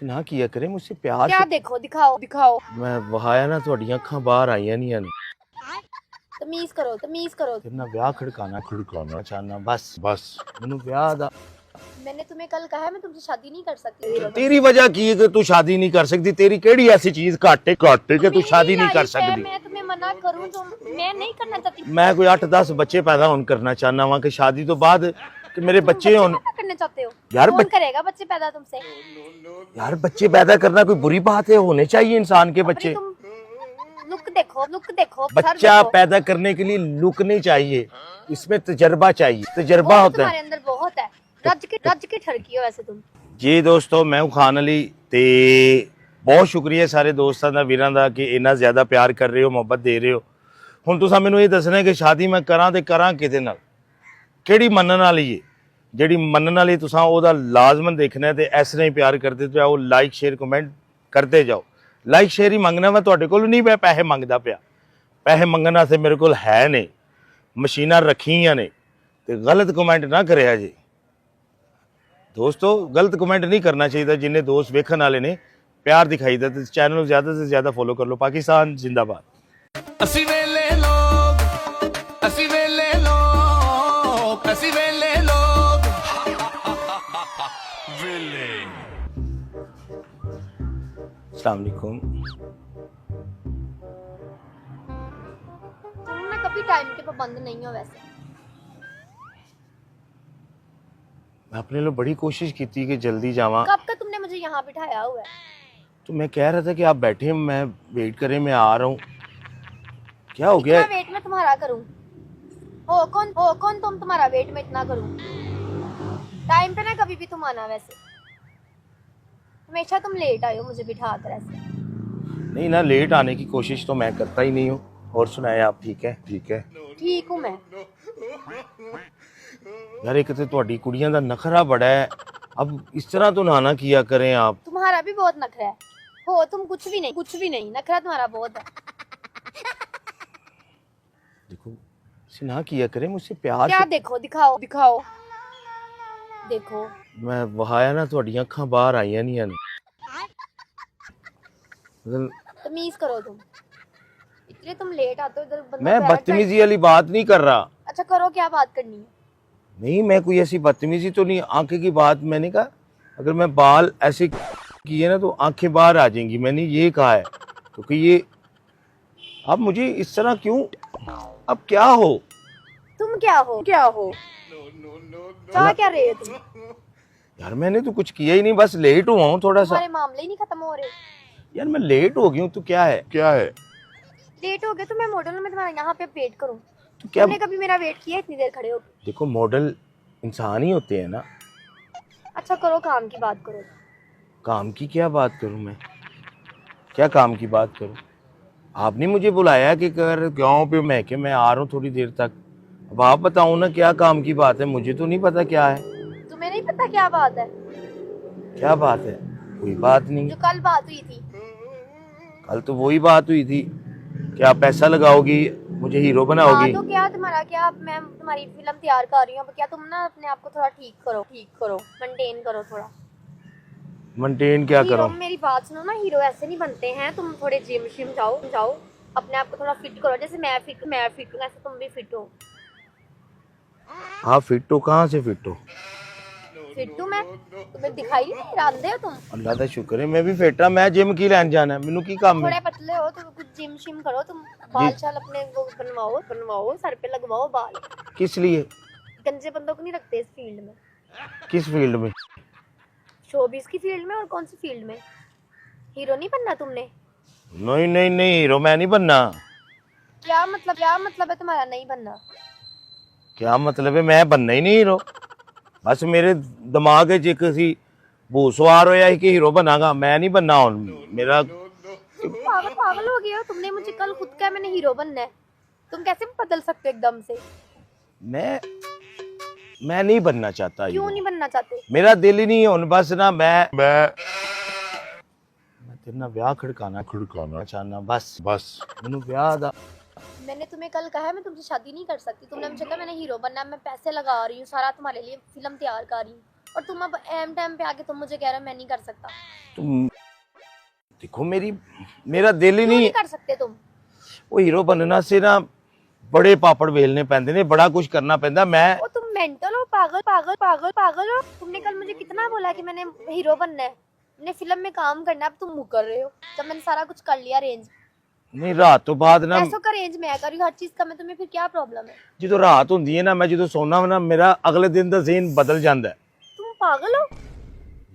ना किया करे मुझसे प्यार क्या देखो, दिखाओ दिखाओ। मैं वहाया ना ਤੁਹਾਡੀਆਂ ਅੱਖਾਂ ਬਾਹਰ ਆਈਆਂ ਨਹੀਂ ਨੇ तमीज करो, तमीज करो। ਫਿਰ ਨਾ ਵਿਆਹ ਖੜਕਾਣਾ ਚਾਹਨਾ बस ਮੈਨੂੰ ਵਿਆਹ ਦਾ मैंने तुम्हें कल कहा है मैं तुमसे शादी नहीं कर सकती। तेरी वजह की है कि तू शादी नहीं कर सकती। तेरी केड़ी ऐसी चीज घाटे कि तू शादी नहीं कर सकती। मैं तुम्हें मना करूं तो मैं नहीं करना चाहती। मैं कोई 8-10 बच्चे पैदा होन करना चाहना वहां कि शादी तो बाद कि मेरे बच्चे होन। करना चाहते हो यार कौन करेगा बच्चे पैदा तुमसे? यार बच्चे पैदा करना कोई बुरी बात है? होने चाहिए इंसान के बच्चे। लुक देखो, लुक देखो। बच्चा पैदा करने के लिए लुक नहीं चाहिए, इसमें तजर्बा चाहिए। तजर्बा होता है तुम्हारे अंदर बहुत है। रज के ठरकी हो वैसे तुम। जी दोस्तों, मैं हूं खान अली ते बहुत शुक्रिया सारे दोस्तों का वीरां दा कि इन्ना ज़्यादा प्यार कर रहे हो, मुहब्बत दे रहे हो। हुण तुसां मैनूं ये दसना है कि शादी मैं करां ते करां किहदे नाल, किहड़ी मन्नण वाली है। जिहड़ी मन्नण वाली तुसां ओहदा लाजमन देखना है ते इस तरह ही प्यार करते जाओ, लाइक शेयर कमेंट करते जाओ। लाइक शेयर ही मंगना, मैं तुहाडे कोल नहीं मैं पैसे मंगदा पिया। पैसे मंगण वास्ते मेरे कोल है ने, मशीनां रखीआं ने। ते गलत कमेंट ना करिया जी दोस्तों, गलत कमेंट नहीं करना चाहिए। जिन्हें दोस्त वेखन वाले ने प्यार दिखाई दे तो चैनल ज़्यादा से ज़्यादा फॉलो कर लो। पाकिस्तान जिंदाबाद। असी वेले लोग, असी वेले लोग, असी वेले लोग, वेले। अस्सलाम वालेकुम। तुम ना कभी टाइम के पाबंद नहीं हो वैसे। मैं अपने लिए बड़ी कोशिश की थी कि जल्दी जावा। कब का तुमने मुझे यहाँ बिठाया हुआ है? तो मैं कह रहा था कि आप बैठे, मैं वेट करें, मैं आ रहा हूँ। क्या हो गया? वेट में तुम्हारा करूँ? हो कौन तुम तुम्हारा वेट में इतना करूँ? टाइम पे ना कभी भी तुम आना वैसे। हमेशा तुम लेट आए हो मुझे बिठा कर ऐसे। नहीं ना, लेट आने की कोशिश तो मैं करता ही नहीं हूँ। और सुनाए आप ठीक है? ठीक हूँ मैं। यार एक तो ਤੁਹਾਡੀ ਕੁੜੀਆਂ ਦਾ नखरा बड़ा है। अब इस तरह तो ना किया करें आप। तुम्हारा भी बहुत नखरा है। हो तुम कुछ भी नहीं, नखरा तुम्हारा बहुत है। देखो ना किया करें मुझसे प्यार क्या देखो, दिखाओ। देखो मैं वहाया ना ਤੁਹਾਡੀਆਂ ਅੱਖਾਂ ਬਾਹਰ ਆਈਆਂ ਨਹੀਂ ਨੇ। तमीज करो तुम। इतने तुम लेट आते हो इधर बंदा। मैं बदतमीजी वाली बात नहीं कर रहा। अच्छा करो, क्या बात करनी है? नहीं, मैं कोई ऐसी बदतमीजी तो नहीं। आंखें की बात मैंने कहा, अगर मैं बाल ऐसे किए ना तो आंखें बाहर आ जाएंगी, मैंने ये कहा है। क्योंकि ये अब मुझे इस तरह क्यों? अब क्या हो? तुम क्या हो? चाह क्या रहे हो तुम? यार मैंने तो कुछ किया ही नहीं, बस लेट हुआ हूँ थोड़ा सा। तुम्हारे मामले ही नहीं खत्म हो रहे। यार मैं लेट हो गई हूँ तो क्या है? लेट हो गए तो मैं मॉडल में तुम्हारा यहाँ पे वेट करूँ? तो क्या? तुमने कभी मेरा वेट किया इतनी देर खड़े हो? देखो मॉडल इंसान ही होते हैं ना। अच्छा करो, काम की बात करो। काम की क्या बात करूं मैं? क्या काम की बात करूं? आपने मुझे बुलाया कि कर गाँव पे मैं कि मैं आ रहा हूँ थोड़ी देर तक। अब आप बताओ ना क्या काम की बात है, मुझे तो नहीं पता क्या है। तुम्हें नहीं पता क्या बात है? क्या बात है? कोई बात नहीं। जो कल बात हुई थी। कल तो वही बात हुई थी कि आप पैसा लगाओगी, मुझे हीरो बनाओगी। तो क्या तुम्हारा क्या? मैं तुम्हारी फिल्म तैयार कर रही हूँ। अब क्या तुम ना अपने आप को थोड़ा ठीक करो, मेंटेन करो थोड़ा। मेंटेन क्या करो? मेरी बात सुनो ना, हीरो ऐसे नहीं बनते हैं। तुम थोड़े जिम शिम जाओ, अपने आप को थोड़ा फिट करो। जैसे मैं फिट हूँ ऐसे तुम भी फिट हो। आप फिट हो? कहाँ से फिट हो? फिट हूँ मैं, तुम्हें दिखाई नहीं रांधे हो तुम? अल्लाह का शुक्र है मैं भी फिट हाँ। मैं जिम की लैन जाना है, मैनू की काम है? थोड़े पतले हो तो कुछ जिम शिम करो तुम। बाल शाल अपने वो बनवाओ, सर पे लगवाओ बाल। किस लिए? गंजे बंदों को नहीं रखते इस फील्ड में। किस फील्ड में? शोबिस की फील्ड में। और कौन सी फील्ड में? हीरो नहीं बनना तुमने? नहीं हीरो मैं नहीं बनना। क्या मतलब है तुम्हारा नहीं बनना? क्या मतलब है? मैं बनना ही नहीं हीरो। बस मेरे दिमाग च एक सी भूत सवार होया कि हीरो बनागा, मैं नहीं बनना। हुण मेरा पागल हो गए हो? तुमने मुझे कल खुद कहा मैंने हीरो बनना है। तुम कैसे बदल सकते हो एकदम से? मैं नहीं बनना चाहता। क्यों नहीं बनना चाहते? मेरा दिल ही नहीं है। बस ना मैं तेरे नाल ब्याह खड़काना चाहना। बस मैनू ब्याह दा। मैंने तुम्हें कल कहा है मैं तुमसे शादी नहीं कर सकती। तुमने मुझे कहा मैंने हीरो बनना है, मैं पैसे लगा रही हूँ सारा तुम्हारे लिए, फिल्म तैयार कर रही हूँ। और तुम अब एम टाइम पे आके तुम मुझे कह रहे हो मैं नहीं कर सकता। तुम देखो मेरा दिल ही क्यों नहीं नहीं। कर सकते तुम? वो हीरो बनना से ना बड़े पापड़ बेलने पैंदे ने, बड़ा कुछ करना पैंदा। मैं ओ तुम मेंटल हो, पागल पागल पागल पागल हो। तुमने कल मुझे कितना बोला कि मैंने हीरो बनना है, मैंने फिल्म में काम करना है, अब तुम मुकर रहे हो जब मैंने सारा कुछ कर लिया अरेंज। नहीं रात तो बाद ना पैसों का अरेंज मैं कर रही हूँ, हर चीज का, मैं तुम्हें फिर क्या प्रॉब्लम है? जो रात होंदी है ना, मैं जो सोना ना, मेरा अगले दिन का ज़हन बदल जाता है। तुम पागल हो?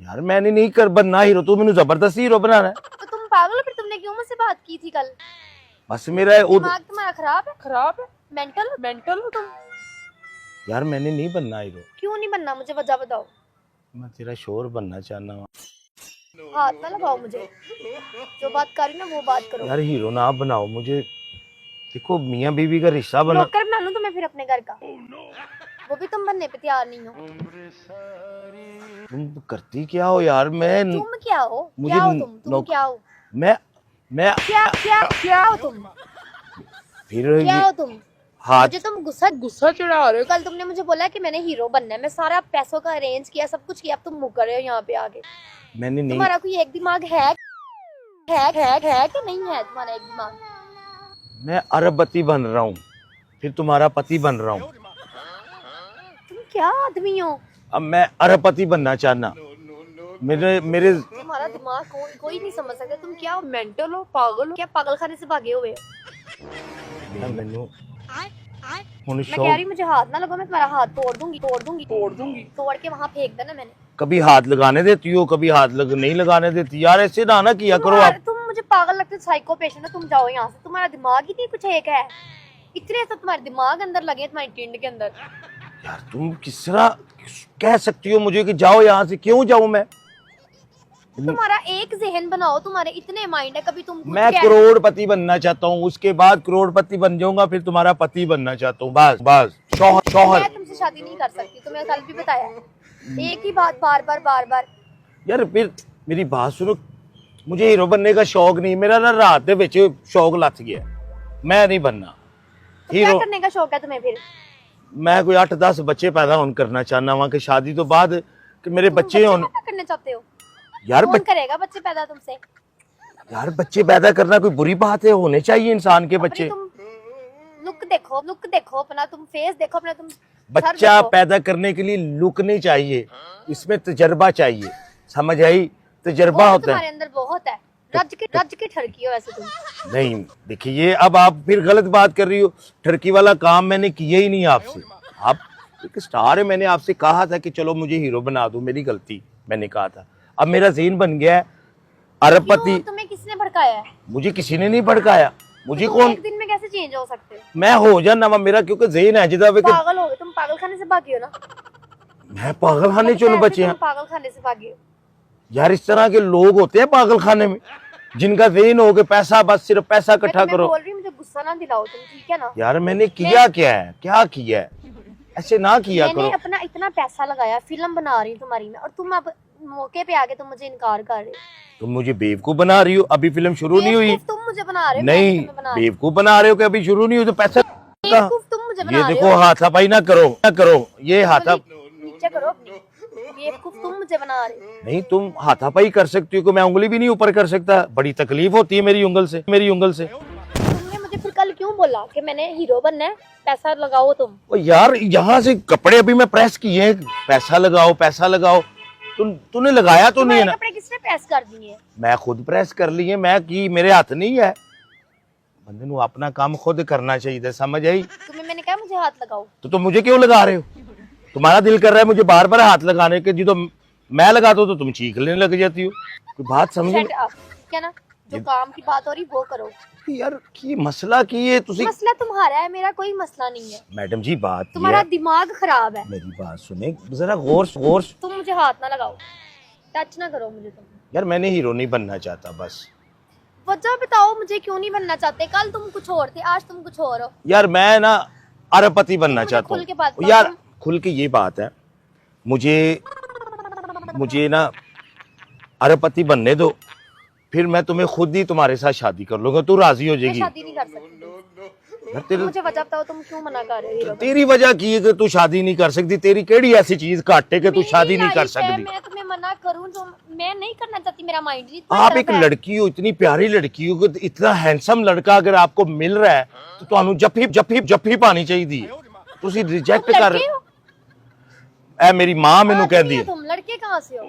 यार मैंने नहीं कर बनना हीरो, तू मैंने जबरदस्ती हीरो बनाना है। तो तुम पागल हो? फिर तुमने क्यों मुझसे बात की थी कल? बस मेरा दिमाग तुम्हारा खराब है? खराब है? मेंटल हो तुम? यार मैंने नहीं बनना हीरो। क्यों नहीं बनना, मुझे वजह बताओ। मैं तेरा शोर बनना चाहना हूँ। हाथ ना लगाओ मुझे, जो बात कर रही ना वो बात करो। यार हीरो ना बनाओ मुझे। देखो मियाँ बीवी का रिश्ता बना। नौकर बना लूं तुम्हें फिर अपने घर का, वो भी तुम बनने पे तैयार नहीं हो। तुम करती क्या हो यार? तुम क्या हो? मुझे क्या हो तुम क्या हो? मैं क्या हो तुम? फिर क्या हो तुम? हाथ मुझे तुम गुस्सा चढ़ा रहे हो। कल तुमने मुझे बोला कि मैंने हीरो बनना है, मैं सारा पैसों का अरेंज किया, सब कुछ किया, अब तुम मुकर रहे हो यहाँ पे आके। मैंने नहीं। तुम्हारा कोई एक दिमाग है कि नहीं है तुम्हारा एक दिमाग? मैं अरबपति बन रहा हूँ, फिर तुम्हारा पति बन रहा हूँ। तुम क्या आदमी हो? अब मैं अरबपति बनना चाहना। मेरे तुम्हारा दिमाग कोई नहीं समझ सकता। तुम क्या हो? मेंटल हो, पागल हो क्या? पागल खाने से भागे हुए हो? मैनू मैं कह रही मुझे हाथ ना लगो, मैं तुम्हारा हाथ तोड़ दूंगी तोड़ के वहाँ फेंक देना। मैंने कभी हाथ लगाने देती हो, कभी हाथ नहीं लगाने देती। यार ऐसे ना किया करो आप। तुम मुझे पागल लगते, साइको पेशेंट हो तुम, जाओ यहाँ से। तुम्हारा दिमाग ही नहीं कुछ एक है, इतने सब तुम्हारे दिमाग अंदर लगे, तुम्हारी टिंड के अंदर। यार तुम किस तरह कह सकती हो मुझे कि जाओ यहाँ से? क्यों जाऊँ मैं? तुम्हारा एक जहन बनाओ, तुम्हारे इतने माइंड है। कभी तुम मैं करोड़पति बनना चाहता हूँ, उसके बाद करोड़पति बन जाऊंगा, फिर तुम्हारा पति बनना चाहता हूँ। बस शौहर। मैं तुमसे शादी नहीं कर सकती, तुम्हें कल भी बताया है। एक ही बात बार बार। यार फिर मेरी बात सुनो, मुझे हीरो बनने का शौक नहीं। मेरा ना रात दे विच शौक लथ गया, मैं नहीं बनना क्या हीरो। करने का शौक है तुम्हें फिर? मैं कोई 8-10 बच्चे पैदा होन करना चाहना वहां के शादी तो बाद कि मेरे बच्चे होन। क्या करना चाहते हो? यार कौन करेगा बच्चे पैदा तुमसे? यार बच्चे पैदा करना कोई बुरी बात है? होने चाहिए इंसान के बच्चे। तुम लुक देखो अपना, तुम फेस देखो अपना, तुम बच्चा पैदा करने के लिए लुक नहीं चाहिए, इसमें तजर्बा चाहिए। समझ आई? तजर्बा होता है। तुम्हारे अंदर बहुत है। रज के ठरकी हो ऐसे तुम। नहीं देखिए, अब आप फिर गलत बात कर रही हो। ठरकी वाला काम मैंने किया ही नहीं आपसे। आप एक स्टार है, मैंने आपसे कहा था कि चलो मुझे हीरो बना दो, मेरी गलती, मैंने कहा था। अब मेरा ज़हन बन गया है अरबपति। तुम्हें किसने भड़काया है? मुझे किसी ने नहीं भड़काया। मुझे तुम कौन? एक दिन में कैसे चेंज हो सकते हो? मैं हो जाना मेरा, क्योंकि ज़हन है जिदा पागल हो गए तुम, पागल खाने से भागे हो ना? मैं पागल खाने चलो बच्चे हैं। पागल खाने से भागे हो यार इस तरह के लोग होते हैं पागल खाने में, जिनका ज़हन हो कि पैसा, बस सिर्फ पैसा इकट्ठा करो। बोल रही मुझे गुस्सा ना दिलाओ तुम, ठीक है ना? यार मैंने किया क्या है? ऐसे ना किया करो। मैंने अपना इतना पैसा लगाया, फिल्म बना रही हूँ तुम्हारी में, और तुम अब मौके पे आके तुम मुझे इनकार कर रहे हो। तुम मुझे बेवकूफ बना रही हो, अभी फिल्म शुरू नहीं हुई। तुम मुझे बना रहे हो? नहीं, बेवकूफ बना रहे हो कि अभी शुरू नहीं हुई तो पैसा। तुम मुझे बना ये रहे देखो हो। हाथापाई ना करो, ये हाथा नीचे करो अपनी। बेवकूफ तुम मुझे बना रहे हो। नहीं, तुम हाथापाई कर सकती हो कि मैं उंगली भी नहीं ऊपर कर सकता। बड़ी तकलीफ होती है मेरी उंगल से। तुमने मुझे फिर कल क्यों बोला कि मैंने हीरो बनना है, पैसा लगाओ तुम? ओ यार यहाँ से कपड़े अभी मैं प्रेस किए हैं, पैसा लगाओ। तूने लगाया तो नहीं है ना? कपड़े किसने प्रेस कर दिए? मैं खुद प्रेस कर लिए, मैं की मेरे हाथ नहीं है। बंदे ਨੂੰ अपना काम खुद करना चाहिए, समझ आई? तुम्हें मैंने कहा मुझे हाथ लगाओ, तो तुम मुझे क्यों लगा रहे हो? तुम्हारा दिल कर रहा है मुझे बार बार हाथ लगाने के, जी तो मैं लगाता हूँ तो तुम चीखने लग जाती हो। कोई बात समझ में? क्या ना, जो काम की बात हो रही वो करो यार। की मसला की है तुसी? मसला तुम्हारा है, मेरा कोई मसला नहीं है। मैडम जी बात ये तुम्हारा है, दिमाग खराब है। मेरी बात सुने जरा गौर। तुम मुझे हाथ ना लगाओ, टच ना करो मुझे तुम। यार मैंने हीरो नहीं बनना चाहता, बस वजह बताओ मुझे, क्यों नहीं बनना चाहते? कल तुम कुछ और थे, आज तुम कुछ और हो। यार मैं ना अरबपति बनना चाहता खुल के बात हूँ। यार खुल के ये बात है, मुझे ना अरबपति बनने दो, फिर मैं तुम्हें खुद ही तुम्हारे साथ शादी कर लूंगा, तू राजी हो मैं जाएगी। शादी नहीं कर सकती। यार तेरे मुझे वजह बताओ, तुम क्यों मना कर रहे हो हीरो? तेरी वजह की है कि तू शादी नहीं कर सकती? तेरी केड़ी ऐसी चीज घट है कि तू शादी नहीं कर सकती? मैं तुम्हें मना करूं तो मैं नहीं करना चाहती, मेरा माइंड नहीं। आप एक लड़की हो, इतनी प्यारी लड़की हो, कि इतना हैंडसम लड़का अगर आपको मिल रहा है तो ਤੁਹਾਨੂੰ जफ्फी पानी चाहिए। ਤੁਸੀਂ रिजेक्ट कर ए मेरी मां ਮੈਨੂੰ ਕਹਿੰਦੀ ਹੈ, तुम लड़के कहां से हो?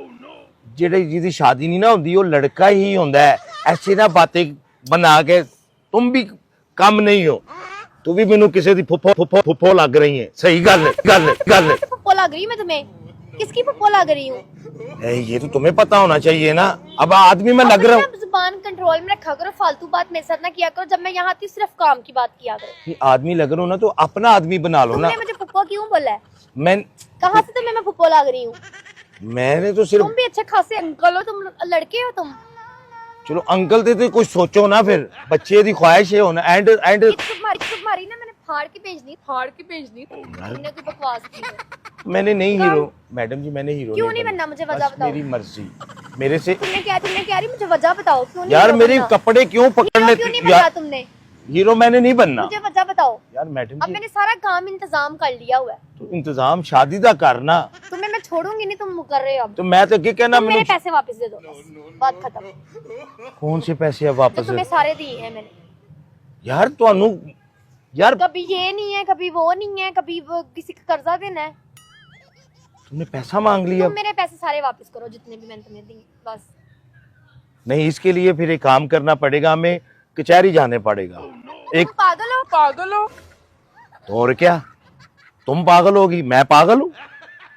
ਜਿਹੜੇ ਜਿਹਦੀ शादी नहीं ना ਹੁੰਦੀ ਉਹ लड़का ही ਹੁੰਦਾ है। ऐसे ना बातें बना के तुम भी कम नहीं हो, तू भी ਮੈਨੂੰ ਕਿਸੇ ਦੀ फुफो लग रही है। सही गल है। फुप्पो लग रही मैं तुम्हें? किसकी फुप्पो लग रही हूँ? ये तो तुम्हें पता होना चाहिए ना। अब आदमी में लग रहा हूँ। जुबान कंट्रोल में रखा करो, फालतू बात मेरे साथ ना किया करो। जब मैं यहाँ आती सिर्फ काम की बात किया करो। आदमी लग रहा हूँ ना तो अपना आदमी बना लो ना। तुमने मुझे फुप्पो क्यों बोला है? मैं कहाँ से तुम्हें मैं फुप्पो लग रही हूँ? मैंने तो सिर्फ तुम भी अच्छे खासे अंकल हो, तुम लड़के हो तुम। चलो अंकल थे तो कुछ सोचो ना, फिर बच्चे की ख्वाहिश है होना। एंड तुम्हारी ना मैंने फाड़ के भेजनी तुमने कोई बकवास की है। मैंने नहीं हीरो मैडम जी, मैंने हीरो क्यों नहीं बनना? मुझे वजह बताओ। मेरी मर्जी मेरे से। तुमने क्या रही? मुझे वजह बताओ, क्यों नहीं? यार हीरो मेरे बनना? कपड़े क्यों पकड़ क्यों लेती नहीं बनना तुमने? हीरो मैंने नहीं बनना। मुझे वजह बताओ। यार मैडम अब जी मैंने सारा काम इंतजाम कर लिया हुआ है। तो इंतजाम शादी का करना। तुम्हें मैं छोड़ूंगी नहीं, तुम मुकर रहे हो अब। तो मैं तो क्या कहना, तुम मेरे मैंने पैसे वापस दे दो, बस बात खत्म। कौन से पैसे अब जो वापस? तुम्हें सारे दिए हैं मैंने। यार ਤੁਹਾਨੂੰ यार कभी ये नहीं है, कभी वो नहीं है, कभी वो किसी का कर्जा देना है। तुमने पैसा मांग लिया। तुम मेरे पैसे सारे वापस करो, जितने भी मैंने तुम्हें दिए, बस। नहीं, इसके लिए फिर एक काम करना पड़ेगा, हमें कचहरी जाने पड़ेगा। एक तुम पागल हो। तो और क्या, तुम पागल होगी, मैं पागल हूँ?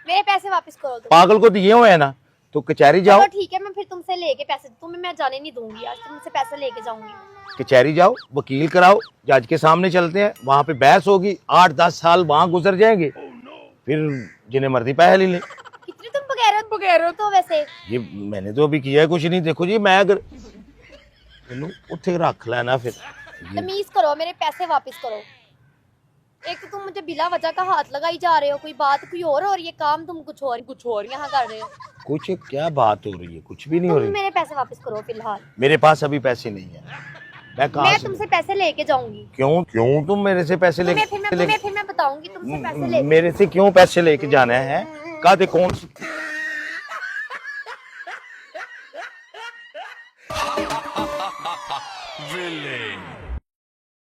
मेरे पैसे वापस करो तुम। पागल को दिए हुए है ना, तो कचहरी जाओ। चलो ठीक है, मैं फिर तुमसे लेके पैसे, तुम्हें मैं जाने नहीं दूंगी आज, तुमसे पैसे लेके जाऊंगी। कचहरी जाओ, वकील कराओ, जज के सामने चलते हैं, वहां पे बहस होगी, 8-10 साल वहां गुजर जाएंगे, फिर जिन्हें मर्जी पैसे ले ले। कितने तुम बगैर हो तो वैसे। ये मैंने तो अभी किया है कुछ नहीं। देखो जी, मैं अगर उत्थे रख लेना फिर तमीज करो, मेरे पैसे वापस करो। एक तो तुम मुझे बिला वजह का हाथ लगाई जा रहे हो, कोई बात कोई और ये काम तुम कुछ और यहाँ कर रहे हो। कुछ क्या बात हो रही है? कुछ भी नहीं हो तुम रही। मेरे पैसे वापस करो फिलहाल। मेरे पास अभी पैसे नहीं है। मैं तुमसे पैसे लेके जाऊंगी। क्यों तुम मेरे से पैसे फिर मैं बताऊंगी तुमसे पैसे ले। मेरे से क्यों पैसे लेके जाना है? कहते कौन Villain.